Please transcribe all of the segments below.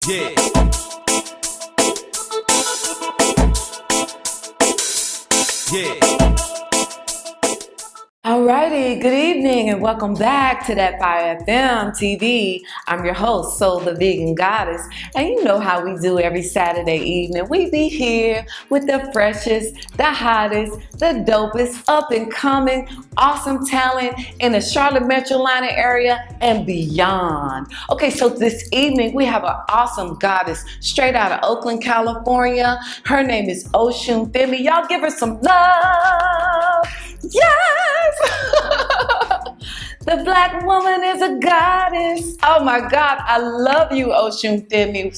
Yeah. Yeah. Alrighty, good evening and welcome back to That Fire FM TV. I'm your host, Soul the Vegan Goddess, and you know how we do every Saturday evening. We be here with the freshest, the hottest, the dopest, up and coming, awesome talent in the Charlotte Metrolina area and beyond. Okay, so this evening we have an awesome goddess straight out of Oakland, California. Her name is Osunfemi. Y'all give her some love. Yes! The black woman is a goddess. Oh my God, I love you, Osunfemi.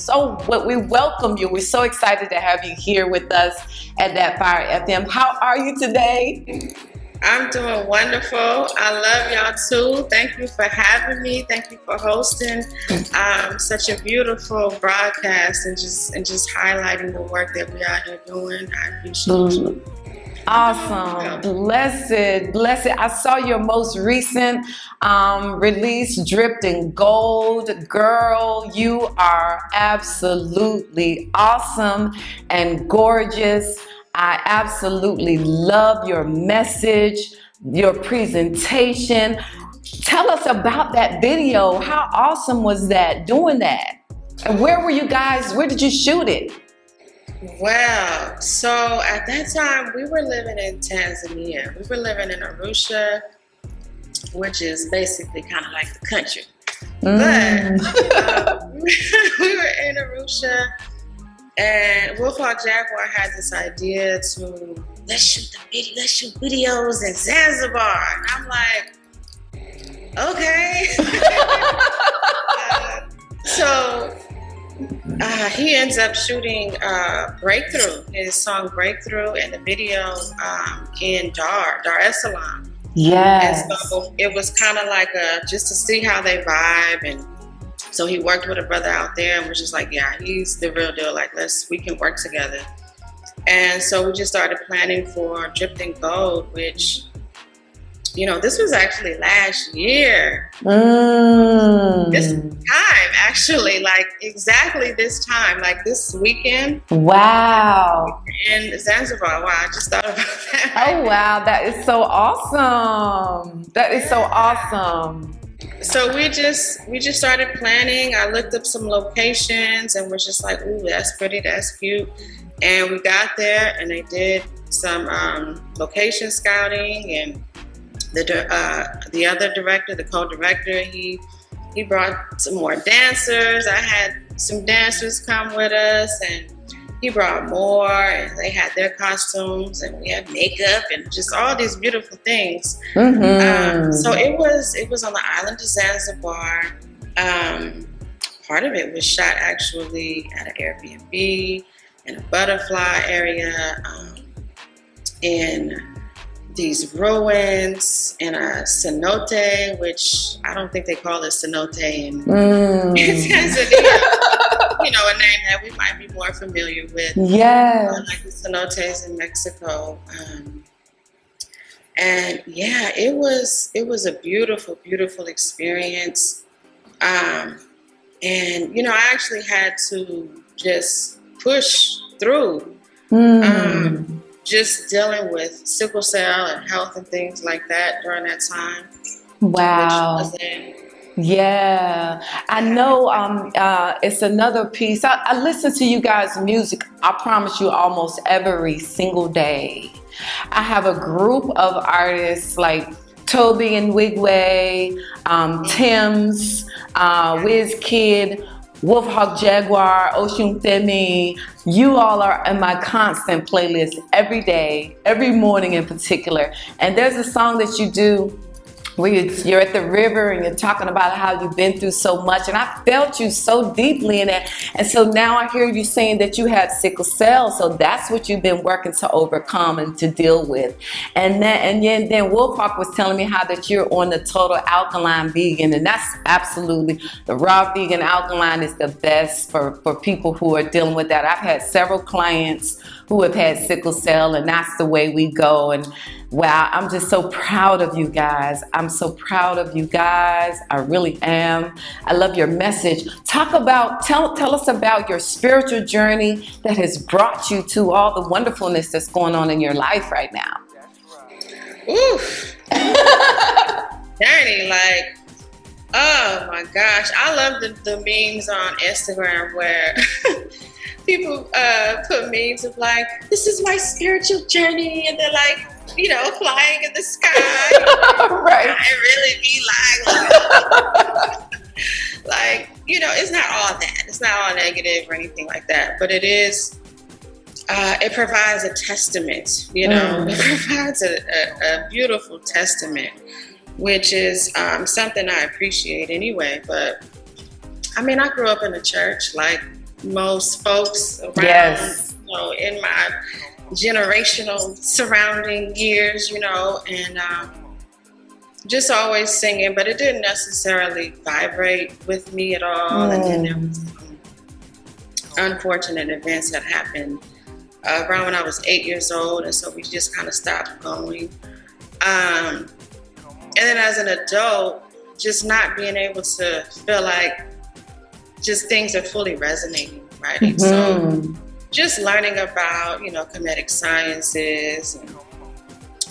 We welcome you. We're so excited to have you here with us at That Fire FM. How are you today? I'm doing wonderful. I love y'all too. Thank you for having me. Thank you for hosting such a beautiful broadcast and just highlighting the work that we are here doing. I appreciate you. Awesome. Blessed. I saw your most recent release, Dripped in Gold. Girl, you are absolutely awesome and gorgeous. I absolutely love your message, your presentation. Tell us about that video. How awesome was that, doing that? And where were you guys? Where did you shoot it? Well, so at that time, we were living in Tanzania. We were living in Arusha, which is basically kind of like the country. But we were in Arusha, and Wolfhawk Jaguar had this idea to let's shoot videos in Zanzibar. And I'm like, okay. So he ends up shooting Breakthrough, his song Breakthrough, and the video in Dar es Salaam. Yes. And so it was kind of like just to see how they vibe. And so he worked with a brother out there and was just like, yeah, he's the real deal. Like, we can work together. And so we just started planning for Dripped in Gold, which, you know, this was actually last year. This time, actually, like exactly this time, like this weekend. Wow. In Zanzibar. Wow, I just thought about that. Oh, wow. That is so awesome. That is so awesome. So we just started planning. I looked up some locations and was just like, ooh, that's pretty, that's cute. And we got there and they did some location scouting, and the other director, the co-director, he brought some more dancers. I had some dancers come with us, and he brought more, and they had their costumes, and we had makeup and just all these beautiful things. So it was on the island of Zanzibar. Part of it was shot actually at an Airbnb in a butterfly area, in these ruins, in a cenote, which I don't think they call it cenote in Tanzania. You know, a name that we might be more familiar with. Yes. Like the cenotes in Mexico. And yeah, it was a beautiful, beautiful experience. And, you know, I actually had to just push through. Just dealing with sickle cell and health and things like that during that time. Wow. Yeah, I know. It's another piece. I listen to you guys' music, I promise you, almost every single day. I have a group of artists like Toby and Wigway, Tim's, WizKid, Wolfhawk Jaguar, Osunfemi. You all are in my constant playlist every day, every morning in particular. And there's a song that you do where you're at the river and you're talking about how you've been through so much, and I felt you so deeply in it. And so now I hear you saying that you have sickle cell, so that's what you've been working to overcome and to deal with. And then Wolfhawk was telling me how that you're on the total alkaline vegan, and that's absolutely, the raw vegan alkaline is the best for people who are dealing with that. I've had several clients who have had sickle cell, and that's the way we go. And Wow, I'm just so proud of you guys. I'm so proud of you guys. I really am. I love your message. Tell us about your spiritual journey that has brought you to all the wonderfulness that's going on in your life right now. Oof. Journey, like, oh my gosh. I love the memes on Instagram where people put memes of like, this is my spiritual journey, and they're like, you know, flying in the sky. Right. It really be like, you know, it's not all that. It's not all negative or anything like that, but it is. It provides a testament, you know. It provides a beautiful testament, which is something I appreciate anyway. But I mean, I grew up in a church like most folks around, Yes. you know, in my generational surrounding years, you know, and just always singing, but it didn't necessarily vibrate with me at all. And then there was some unfortunate events that happened around when I was 8 years old, and so we just kind of stopped going. And then as an adult, just not being able to feel like just things are fully resonating, right? So just learning about, you know, comedic sciences. And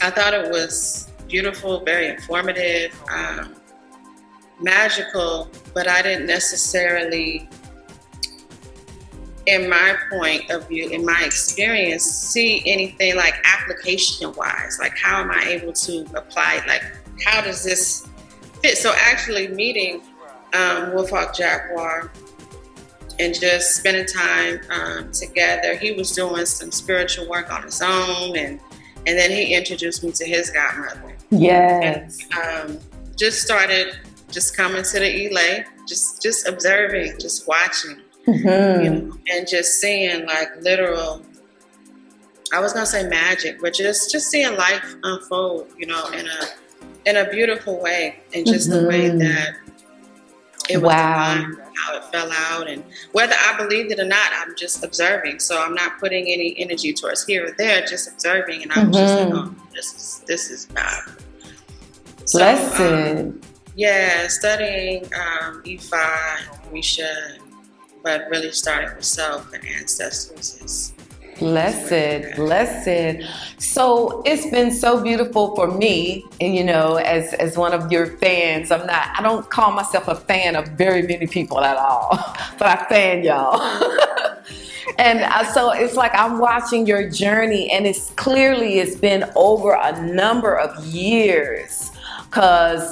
I thought it was beautiful, very informative, magical, but I didn't necessarily, in my point of view, in my experience, see anything like application-wise, like how am I able to apply, like how does this fit? So actually meeting Wolfhawk Jaguar and just spending time together. He was doing some spiritual work on his own, and then he introduced me to his godmother. Yes. And, just started just coming to the Elay, just observing, just watching, you know, and just seeing like literal, I was gonna say magic, but just seeing life unfold, you know, in a beautiful way, and just the way that it was divine, how it fell out, and whether I believed it or not, I'm just observing. So I'm not putting any energy towards here or there, just observing, and I'm just like, oh, this is God. So, Blessed. Yeah, studying Ifa, Risha, but really starting with self and ancestors is Blessed. So it's been so beautiful for me, and you know, as one of your fans, I don't call myself a fan of very many people at all, but I fan y'all. And so it's like I'm watching your journey, and it's been over a number of years, because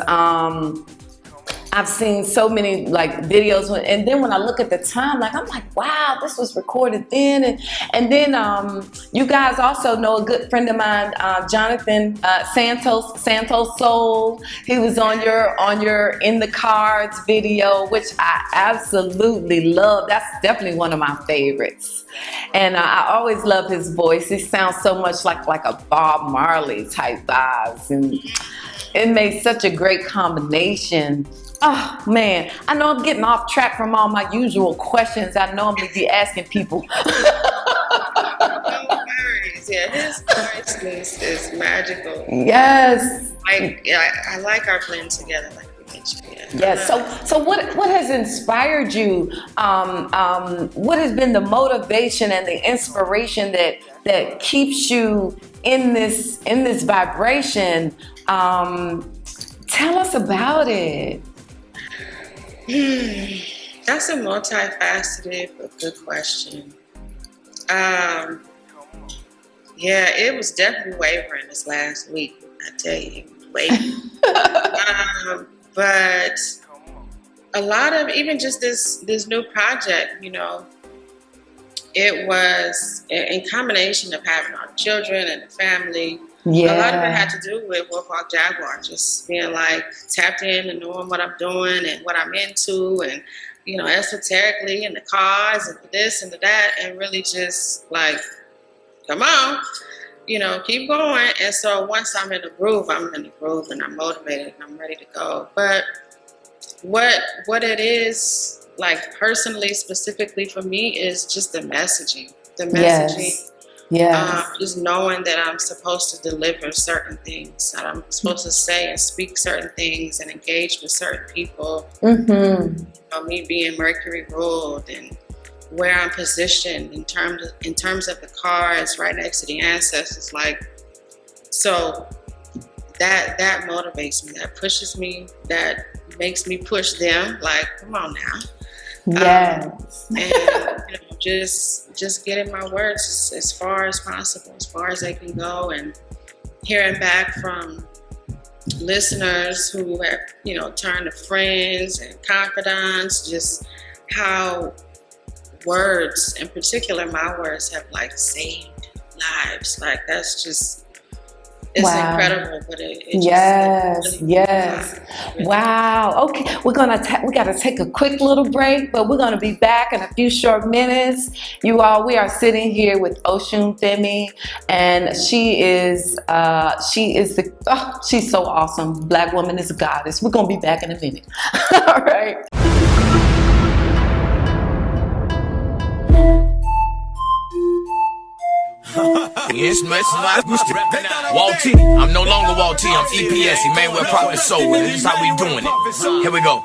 I've seen so many like videos, and then when I look at the time, like I'm like, wow, this was recorded then, and then you guys also know a good friend of mine, Jonathan Santos Soul. He was on your In the Cards video, which I absolutely love. That's definitely one of my favorites, and I always love his voice. He sounds so much like a Bob Marley type vibes, and it made such a great combination. Oh man, I know I'm getting off track from all my usual questions I normally be asking people. no worries. Yeah, his voice is magical. Yes. I like our blend together, like we mentioned. Yes. So what has inspired you? What has been the motivation and the inspiration that keeps you in this vibration? Tell us about it. That's a multifaceted but good question. Yeah, it was definitely wavering this last week. I tell you, it was wavering. But a lot of even just this new project, you know, it was in combination of having our children and the family. Yeah. A lot of it had to do with Wolfhawk Jaguar, just being like tapped in and knowing what I'm doing and what I'm into, and you know, esoterically, and the cause and this and the that, and really just like, come on, you know, keep going. And so once I'm in the groove, and I'm motivated and I'm ready to go. But what it is like personally, specifically for me, is just the messaging. Yes. Yes. Just knowing that I'm supposed to deliver certain things, that I'm supposed to say and speak certain things and engage with certain people. Mm-hmm. You know, me being Mercury ruled and where I'm positioned in terms of the cards right next to the ancestors, like, so that motivates me, that pushes me, that makes me push them, like, come on now. Yes. And you know, just getting my words as far as possible, as far as they can go, and hearing back from listeners who have, you know, turned to friends and confidants, just how words, in particular my words, have like saved lives. Like, that's just, it's incredible, but it yes, just, really, yes. really. Wow. Okay, we got to take a quick little break, but we're gonna be back in a few short minutes. You all, we are sitting here with Osunfemi, and she's so awesome. Black woman is a goddess. We're gonna be back in a minute. All right. Yes, Walt T. I'm no longer Walt T. I'm EPS, Emmanuel Prophet Soul. This is how we doing it. Here we go.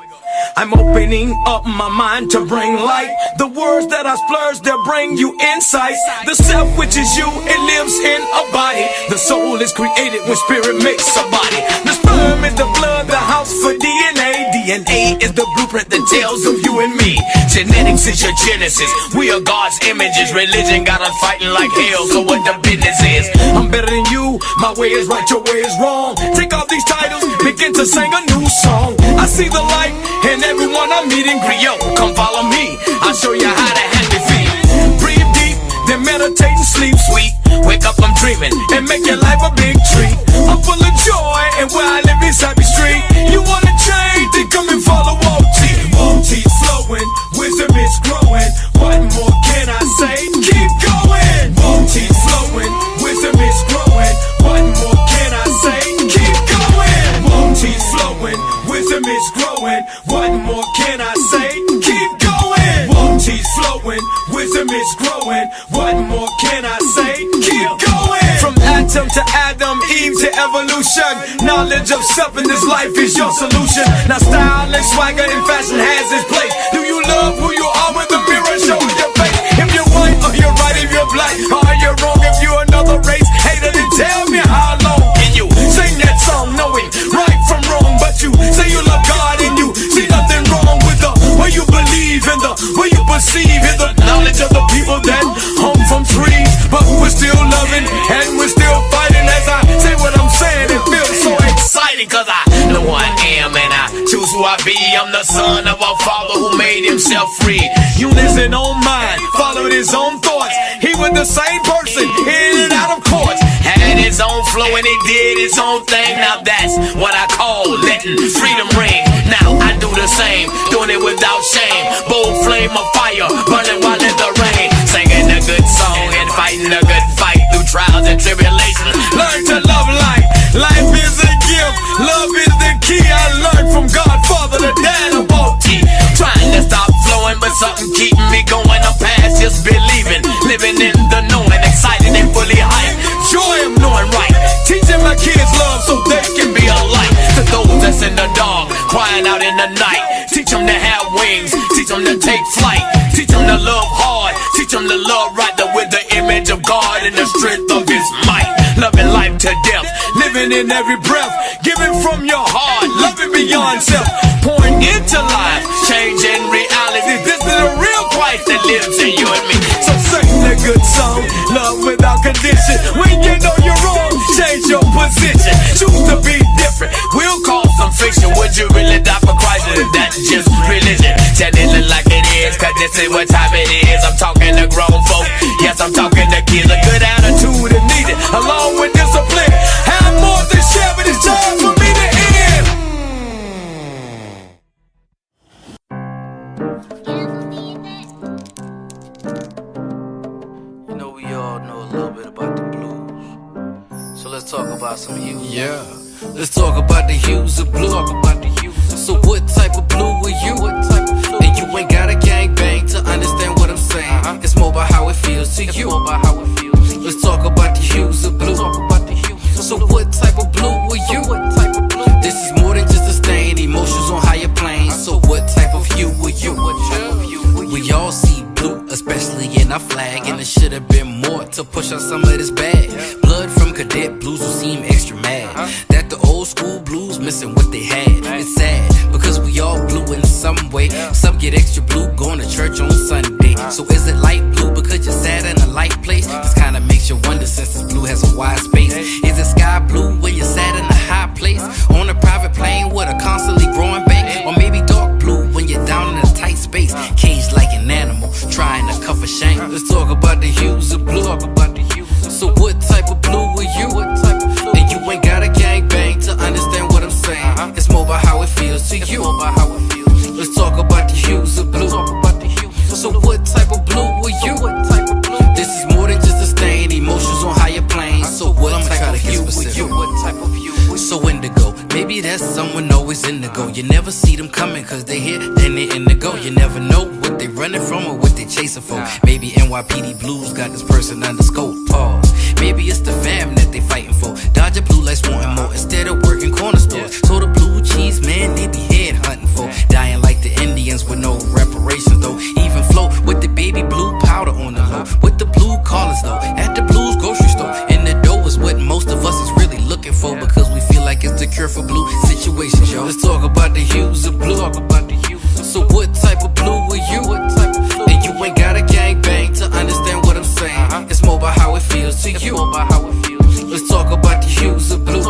I'm opening up my mind to bring light. The words that I splurge, they'll bring you insight. The self, which is you, it lives in a body. The soul is created when spirit makes a body. The sperm is the blood, the house for DNA. DNA is the blueprint that tells of you and me. Genetics is your genesis. We are God's images. Religion got us fighting like hell, so what the business is? I'm better than you. My way is right, your way is wrong. Take off these titles, begin to sing a new song. I see the light in everyone I meet in Creole. Come follow me, I'll show you how to happy feel. Breathe deep, then meditate and sleep sweet. Wake up, I'm dreaming, and make your life a big treat. I'm full of joy, and where I live is Happy Street. You wanna change, then come and follow Walt T. Walt T flowing, wisdom is growing. What more can I say? Keep going. Walt T flowing, wisdom is growing. What more can I say? Keep going. Walt T flowing, wisdom is growing. What more can I say? Keep going. Walt T flowing, wisdom is growing. What more can I say? Keep going. From atom to Adam, Eve to evolution. Knowledge of self in this life is your solution. Now style and swagger and fashion has its place. Do you love who you are when the mirror shows your face? If you're white or you're right, if you're black or you're wrong, if you're another race, hater, then tell me how long can you sing that song knowing right from wrong? But you say you love God and you see nothing wrong with the way you believe and the way you perceive and the knowledge of the people that hung from trees. But we're still loving and we're still fighting. As I say what I'm saying, it feels so exciting, cause I know who I am and I choose who I be. I'm the son of a father who made himself free. Uni's his own mind, followed his own thoughts. He was the same person, in and out of courts. Had his own flow and he did his own thing. Now that's what I call letting freedom ring. Now I do the same, doing it without shame. Bold flame of fire, burning while in the rain. Singing a good song and fighting a good fight through trials and tribulations. Learn to love life. Life is a gift, love is the key. I learned from God, Father, the Dad of Walt T. Trying to stop flowing, but something keeping me going. I'm past just believing, living in the knowing, excited and fully hyped. Joy of knowing right, teaching my kids love so they can be a light to those that's in the dark, crying out in the night. Teach them to have wings, teach them to take flight, teach them to love hard, teach them to love right, with the image of God and the strength of His might. Loving life to death, living in every breath, giving from your heart, loving beyond self, pouring into life, changing reality. This is the real Christ that lives in you and me. So sing a good song, love without condition. When you know you're wrong, change your position. Choose to be different. We'll call some fiction. Would you really die for Christ? Or is that just religion? Tell it look like it is, cause this is what time it is. I'm talking to grown folk. Yes, I'm talking to kids. A good attitude is needed, along with discipline. Have more to share, but it's time for me to end. You know, we all know a little bit about the blues. So let's talk about some hues. Yeah, let's talk about the hues of blue. So what type of blue are you? And you ain't got a gangbang to understand what I'm saying. It's more about how it feels to you. Let's and I flag, and it should have been more to push out some of this bag. Blood from cadet blues will seem extra mad that the old school blues missing what they had. It's sad because we all blue in some way. Some get extra blue going to church on Sunday. So is it light blue because you're sad in a light place? This kinda makes you wonder since this blue has a wide space. Is it sky blue when you're sad in a high place? On a private plane with a constantly growing bank? Or maybe dark blue when you're down in a tight space, caged like an animal, trying to cover shame. Let's talk about the hues of blue. So what type of blue are you? And you ain't got a gangbang to understand what I'm saying. It's more about how it feels to you. Let's talk about the hues of blue. So what type of blue are you? This is more than just a stain, emotions on higher planes. So what type of hue are you? So indigo, maybe that's someone always indigo. You never see them coming cause they here, then they indigo. You never know what they running from or what they chasing for. Maybe NYPD Blues got this person under scope. Pause. Maybe it's the fam that they fighting for. Dodger blue lights wanting more instead of working corner stores. So the blue cheese man they be head hunting for. Dying like the Indians with no reparations though. Even flow with the baby blue powder on the low. With the blue collars though. At the blues grocery store. And the dough is what most of us is really looking for. Because we feel like it's the cure for blue situations, yo. Let's talk about the hues of blue. So what type of blue are you? And you ain't got a gangbang to understand what I'm saying. It's more about how it feels to you. Let's talk about the hues of blue.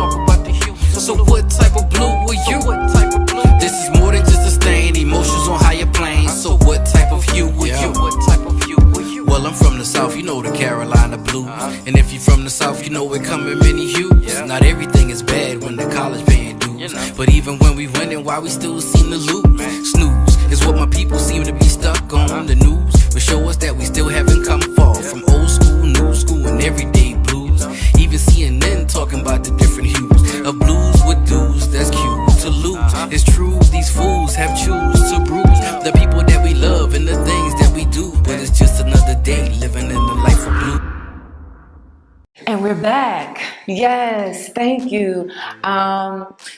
So what type of blue are you? This is more than just a stain, emotions on higher planes. So what type of hue are you? Well, I'm from the South, you know the Carolina blue. And if you're from the South, you know it come in many hues. Not everything is bad when the college paying dues. But even when we winning, why we still seem to lose? Snooze is what my people seem to be stuck on. The news will show us that we still haven't come far from old school, new school, and everyday blues. Even CNN talking about the different hues of blues with dues. That's cute to lose. It's true, these fools have choose to bruise the people that we love and the things that we do. But it's just another day living in the life of blue. And we're back. Yes, thank you.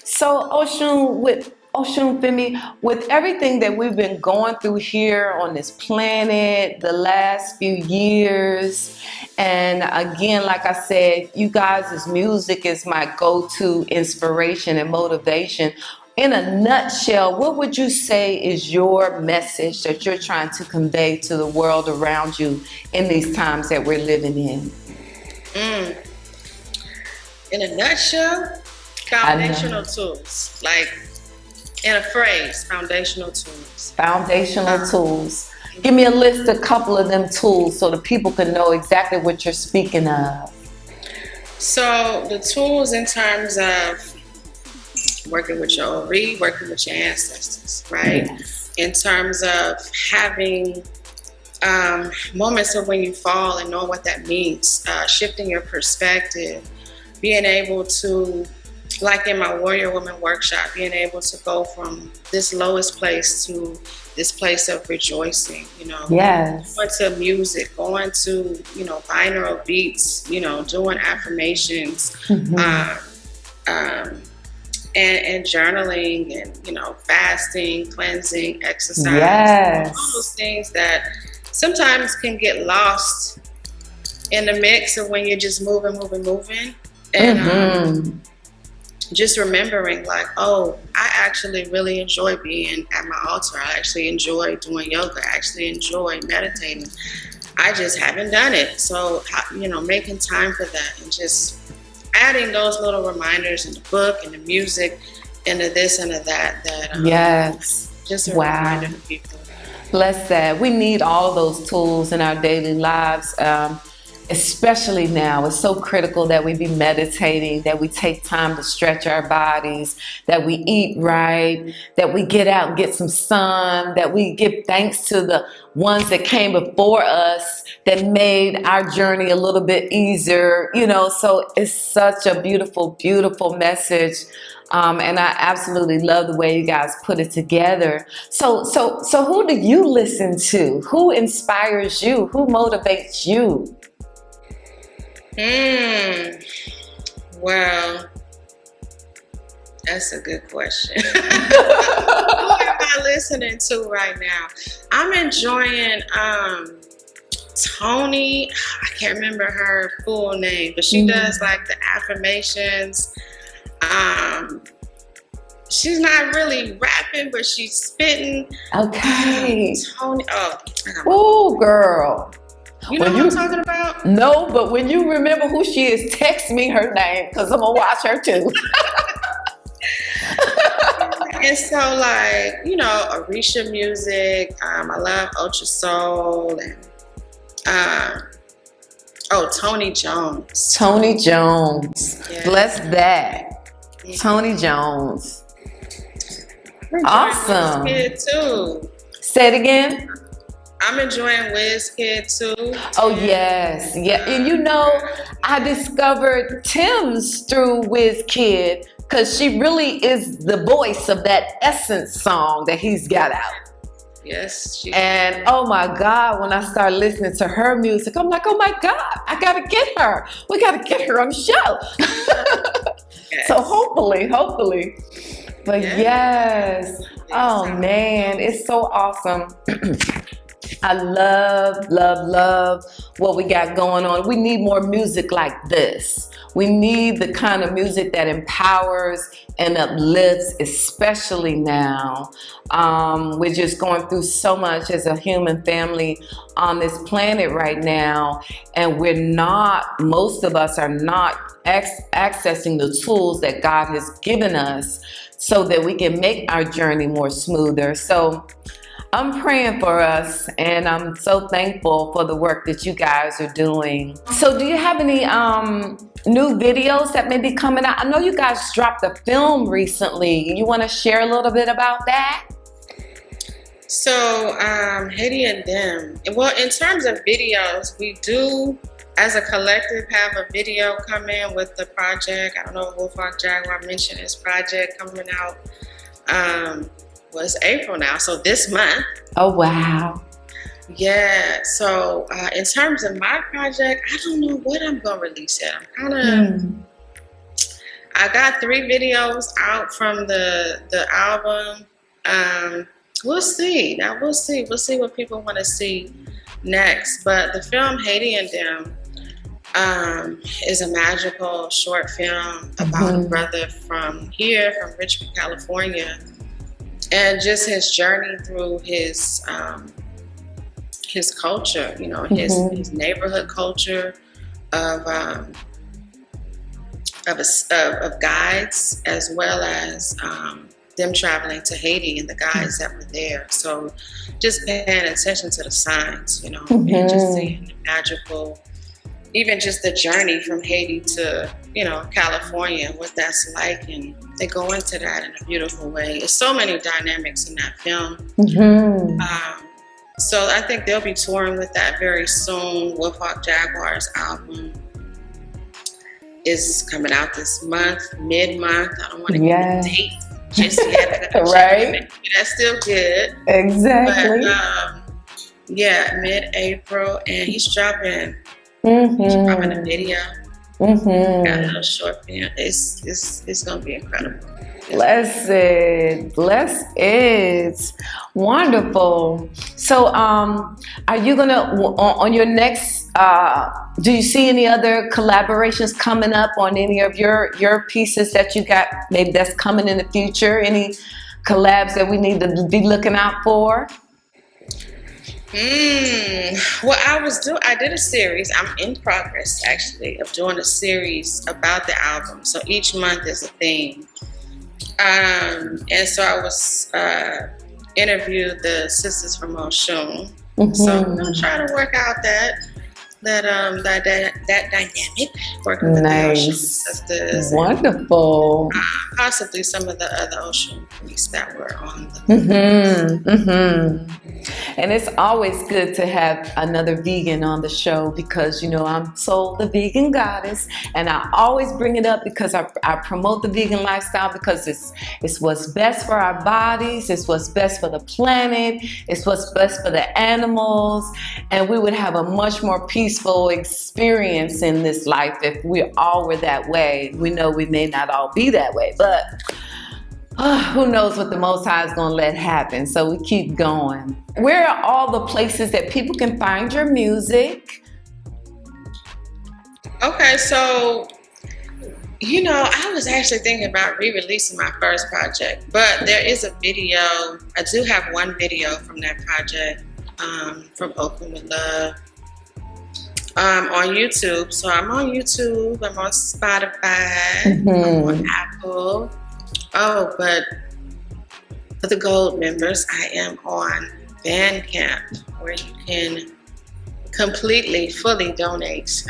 So Osunfemi, with everything that we've been going through here on this planet the last few years, and again, like I said, you guys' music is my go-to inspiration and motivation. In a nutshell, what would you say is your message that you're trying to convey to the world around you in these times that we're living in? In a nutshell, foundational tools. Like in a phrase, foundational tools. Foundational tools. Give me a list, a couple of them tools so the people can know exactly what you're speaking of. So the tools in terms of working with your ori, working with your ancestors, right? Yes. In terms of having moments of when you fall and knowing what that means, shifting your perspective, being able to, like in my Warrior Woman workshop, being able to go from this lowest place to this place of rejoicing, you know. Yes. Going to music, going to, you know, binaural beats, you know, doing affirmations, and journaling and, you know, fasting, cleansing, exercise. Yes. All those things that sometimes can get lost in the mix of when you're just moving. And just remembering like, oh, I actually really enjoy being at my altar. I actually enjoy doing yoga. I actually enjoy meditating. I just haven't done it. So, you know, making time for that and just adding those little reminders in the book and the music into this and to that. Yes. Just a reminder to people. Bless that. We need all those tools in our daily lives. Especially now, it's so critical that we be meditating, that we take time to stretch our bodies, that we eat right, that we get out and get some sun, that we give thanks to the ones that came before us that made our journey a little bit easier, you know. So it's such a beautiful, beautiful message. And I absolutely love the way you guys put it together. So who do you listen to? Who inspires you? Who motivates you? Well, that's a good question. Who am I listening to right now? I'm enjoying Tony, I can't remember her full name, but she does like the affirmations. She's not really rapping, but she's spitting. Okay. Tony, Oh, girl. you know what I'm talking about? No, but when you remember who she is, text me her name because I'm gonna watch her too. And so, like, you know, Orisha music. I love Ultra Soul and Tony Jones. Tony Jones. Yeah. Bless that. Tony Jones. Awesome. Wizkid too. Say it again. I'm enjoying Wizkid too. Oh yes, yeah. And you know, I discovered Tim's through Wizkid because she really is the voice of that Essence song that he's got out. Yes. And oh my God, when I started listening to her music, I'm like, oh my God, I gotta get her. We gotta get her on the show. Yes. So hopefully. But yes. Oh man, it's so awesome. I love what we got going on. We need more music like this. We need the kind of music that empowers and uplifts, especially now. We're just going through so much as a human family on this planet right now, and most of us are not accessing the tools that God has given us so that we can make our journey more smoother. So I'm praying for us, and I'm so thankful for the work that you guys are doing. So do you have any new videos that may be coming out? I know you guys dropped a film recently. You want to share a little bit about that? So, Haiti and them. Well, in terms of videos, we do, as a collective, have a video come in with the project. I don't know if Wolfhawk Jaguar mentioned his project coming out. It's April now, so this month. Oh, wow. Yeah, so in terms of my project, I don't know what I'm going to release yet. I'm kind of, I got 3 videos out from the album. We'll see. Now we'll see what people want to see next. But the film Haiti and Them is a magical short film about a brother from Richmond, California, and just his journey through his culture, you know, his neighborhood culture of guides, as well as them traveling to Haiti and the guides that were there. So just paying attention to the signs, you know, and just seeing the magical, even just the journey from Haiti to, you know, California, what that's like. And they go into that in a beautiful way. There's so many dynamics in that film. So I think they'll be touring with that very soon. Wolfhawk Jaguar's album is coming out this month, mid-month. I don't want to give a date just yet. Right. That's still good. Exactly. But, yeah, mid-April, and he's dropping a video. Got a little short film. It's gonna be incredible. Blessed. Wonderful. So are you gonna on your next do you see any other collaborations coming up on any of your pieces that you got maybe that's coming in the future? Any collabs that we need to be looking out for? Well, I did a series. I'm in progress, actually, of doing a series about the album. So each month is a theme. And so I was interviewed the sisters from Osun. So I'm gonna try to work out that dynamic, working with the Osun sisters. Wonderful. And, possibly some of the other Osun priests that were on the And it's always good to have another vegan on the show because, you know, I'm Soul the Vegan Goddess, and I always bring it up because I promote the vegan lifestyle because it's what's best for our bodies, it's what's best for the planet, it's what's best for the animals, and we would have a much more peaceful experience in this life if we all were that way. We know we may not all be that way, but who knows what the Most High is going to let happen. So we keep going. Where are all the places that people can find your music? Okay, so, I was actually thinking about re-releasing my first project, but there is a video. I do have one video from that project, from Oakland with Love, on YouTube. So I'm on YouTube, I'm on Spotify, I'm on Apple. Oh, but for the gold members, I am on Bandcamp, where you can completely, fully donate,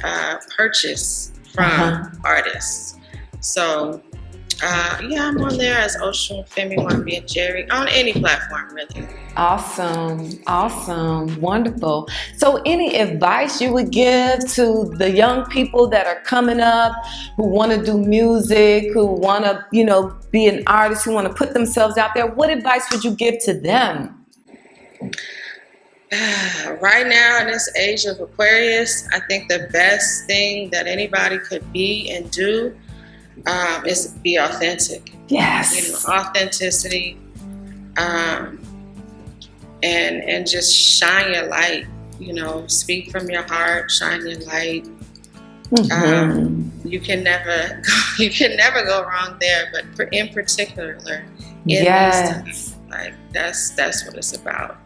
purchase from artists. So, I'm on there as Osunfemi Wanbi Njeri, on any platform, really. Awesome, wonderful. So any advice you would give to the young people that are coming up, who want to do music, who want to, be an artist, who want to put themselves out there, what advice would you give to them? Right now, in this age of Aquarius, I think the best thing that anybody could be and do is be authentic. Yes. Authenticity, and just shine your light. Speak from your heart, shine your light. You can never go wrong there. But in particular, in this time, that's what it's about.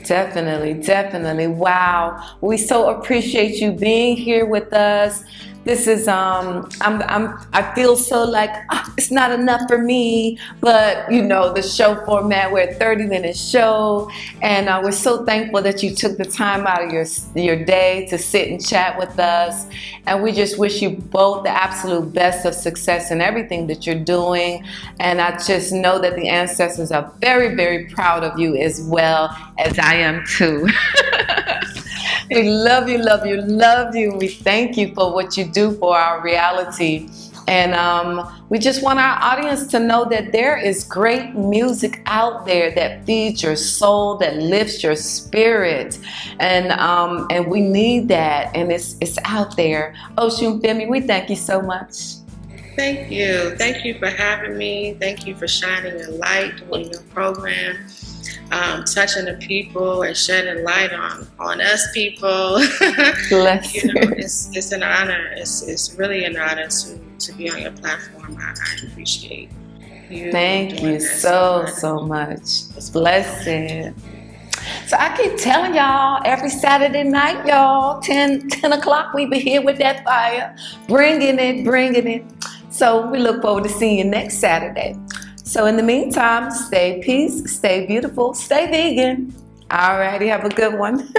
Definitely. Wow. We so appreciate you being here with us. This is I feel so like it's not enough for me, but the show format, we're a 30-minute show, and we're so thankful that you took the time out of your day to sit and chat with us, and we just wish you both the absolute best of success in everything that you're doing, and I just know that the ancestors are very, very proud of you as well as I am too. We love you. We thank you for what you do for our reality. And we just want our audience to know that there is great music out there that feeds your soul, that lifts your spirit. And we need that. And it's out there. Osunfemi, we thank you so much. Thank you. Thank you for having me. Thank you for shining a light on your program. Touching the people and shedding light on us people. Bless you. It's an honor. It's really an honor to be on your platform. I appreciate you. Thank you so much. It's blessed. So I keep telling y'all, every Saturday night, y'all, 10 o'clock, we be here with that fire, bringing it. So we look forward to seeing you next Saturday. So in the meantime, stay peace, stay beautiful, stay vegan. All righty, have a good one.